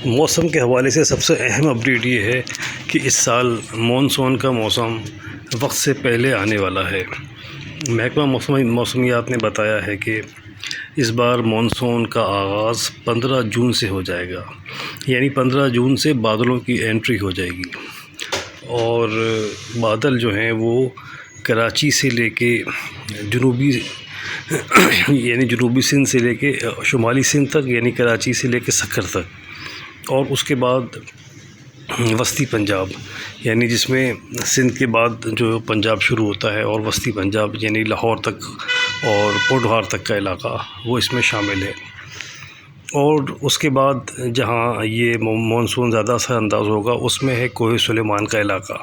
موسم کے حوالے سے سب سے اہم اپڈیٹ یہ ہے کہ اس سال مونسون کا موسم وقت سے پہلے آنے والا ہے۔ محکمہ موسمیات نے بتایا ہے کہ اس بار مونسون کا آغاز 15 جون سے ہو جائے گا، یعنی 15 جون سے بادلوں کی انٹری ہو جائے گی، اور بادل جو ہیں وہ کراچی سے لے کے جنوبی سندھ سے لے کے شمالی سندھ تک، یعنی کراچی سے لے کے سکھر تک، اور اس کے بعد وسطی پنجاب، یعنی جس میں سندھ کے بعد جو پنجاب شروع ہوتا ہے، اور وسطی پنجاب یعنی لاہور تک اور پوٹھوہار تک کا علاقہ وہ اس میں شامل ہے۔ اور اس کے بعد جہاں یہ مونسون زیادہ اثر انداز ہوگا اس میں ہے کوہ سلیمان کا علاقہ۔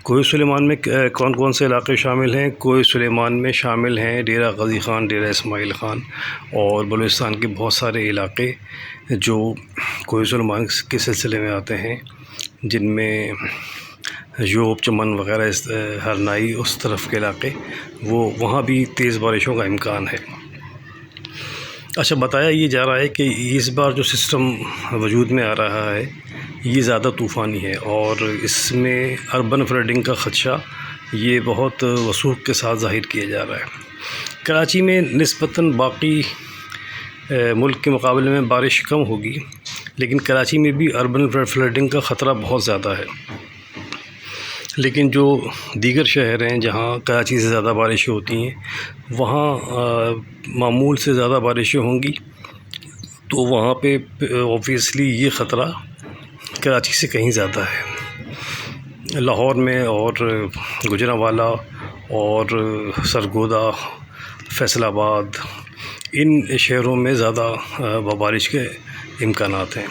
کوہ سلیمان میں کون کون سے علاقے شامل ہیں؟ کوہ سلیمان میں شامل ہیں ڈیرہ غازی خان، ڈیرہ اسماعیل خان اور بلوچستان کے بہت سارے علاقے جو کوہ سلیمان کے سلسلے میں آتے ہیں، جن میں یوب، چمن وغیرہ، ہرنائی، اس طرف کے علاقے، وہاں بھی تیز بارشوں کا امکان ہے۔ اچھا، بتایا یہ جا رہا ہے کہ اس بار جو سسٹم وجود میں آ رہا ہے یہ زیادہ طوفانی ہے، اور اس میں اربن فلڈنگ کا خدشہ یہ بہت وثوق کے ساتھ ظاہر کیا جا رہا ہے۔ کراچی میں نسبتاً باقی ملک کے مقابلے میں بارش کم ہوگی، لیکن کراچی میں بھی اربن فلڈنگ کا خطرہ بہت زیادہ ہے۔ لیکن جو دیگر شہر ہیں جہاں کراچی سے زیادہ بارشیں ہوتی ہیں، وہاں معمول سے زیادہ بارشیں ہوں گی، تو وہاں پہ اوبویسلی یہ خطرہ کراچی سے کہیں زیادہ ہے۔ لاہور میں اور گوجرانوالہ اور سرگودا، فیصل آباد، ان شہروں میں زیادہ بارش کے امکانات ہیں۔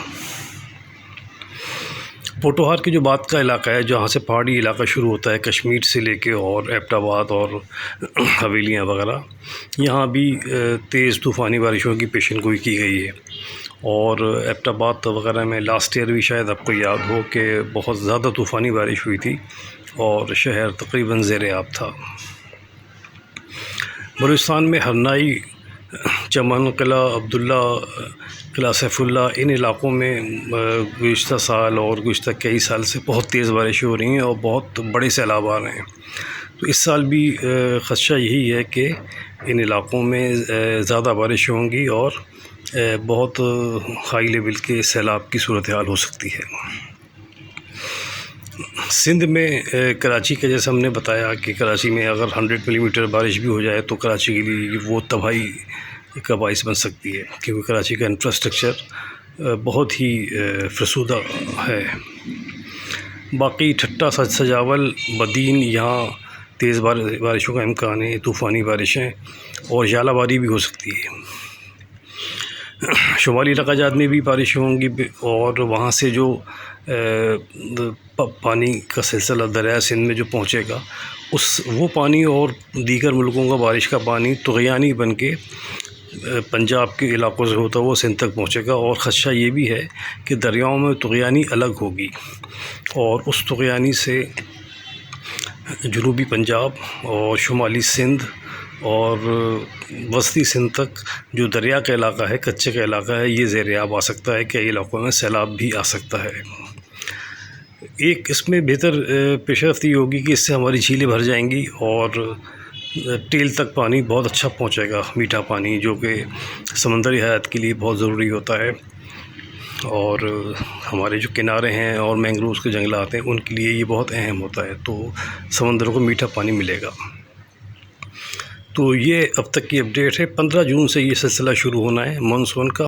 پوٹھوہار کی جو بات کا علاقہ ہے، جہاں سے پہاڑی علاقہ شروع ہوتا ہے کشمیر سے لے کے اور ایبٹ آباد اور حویلیاں وغیرہ، یہاں بھی تیز طوفانی بارشوں کی پیشن گوئی کی گئی ہے۔ اور ایبٹ آباد وغیرہ میں لاسٹ ایئر بھی شاید آپ کو یاد ہو کہ بہت زیادہ طوفانی بارش ہوئی تھی اور شہر تقریباً زیر آب تھا۔ بلوچستان میں ہرنائی، چمن، قلعہ عبداللہ، قلعہ سیف اللہ، ان علاقوں میں گزشتہ سال اور گزشتہ کئی سال سے بہت تیز بارشیں ہو رہی ہیں اور بہت بڑے سیلاب آ رہے ہیں۔ تو اس سال بھی خدشہ یہی ہے کہ ان علاقوں میں زیادہ بارشیں ہوں گی اور بہت ہائی لیول کے سیلاب کی صورتحال ہو سکتی ہے۔ سندھ میں کراچی کا جیسا ہم نے بتایا کہ کراچی میں اگر 100 ملی میٹر بارش بھی ہو جائے تو کراچی کے لیے وہ تباہی کا باعث بن سکتی ہے، کیونکہ کراچی کا انفراسٹرکچر بہت ہی فرسودہ ہے۔ باقی ٹھٹہ، سجاول، بدین، یہاں تیز بارشوں کا امکان ہے، طوفانی بارشیں اور ژالہ باری بھی ہو سکتی ہے۔ شمالی علاقہ جات میں بھی بارشیں ہوں گی، اور وہاں سے جو پانی کا سلسلہ دریائے سندھ میں جو پہنچے گا، وہ پانی اور دیگر ملکوں کا بارش کا پانی طغیانی بن کے پنجاب کے علاقوں سے ہوتا ہوا سندھ تک پہنچے گا، اور خدشہ یہ بھی ہے کہ دریاؤں میں طغیانی الگ ہوگی، اور اس طغیانی سے جنوبی پنجاب اور شمالی سندھ اور وسطی سندھ تک جو دریا کا علاقہ ہے، کچے کا علاقہ ہے، یہ زیر آب آ سکتا ہے، کئی علاقوں میں سیلاب بھی آ سکتا ہے۔ ایک اس میں بہتر پیش رفت یہ ہوگی کہ اس سے ہماری جھیلیں بھر جائیں گی اور ٹیل تک پانی بہت اچھا پہنچے گا، میٹھا پانی، جو کہ سمندری حیات کے لیے بہت ضروری ہوتا ہے، اور ہمارے جو کنارے ہیں اور مینگرووز کے جنگلات ہیں ان کے لیے یہ بہت اہم ہوتا ہے، تو سمندر کو میٹھا پانی ملے گا۔ تو یہ اب تک کی اپڈیٹ ہے۔ 15 جون سے یہ سلسلہ شروع ہونا ہے مونسون کا۔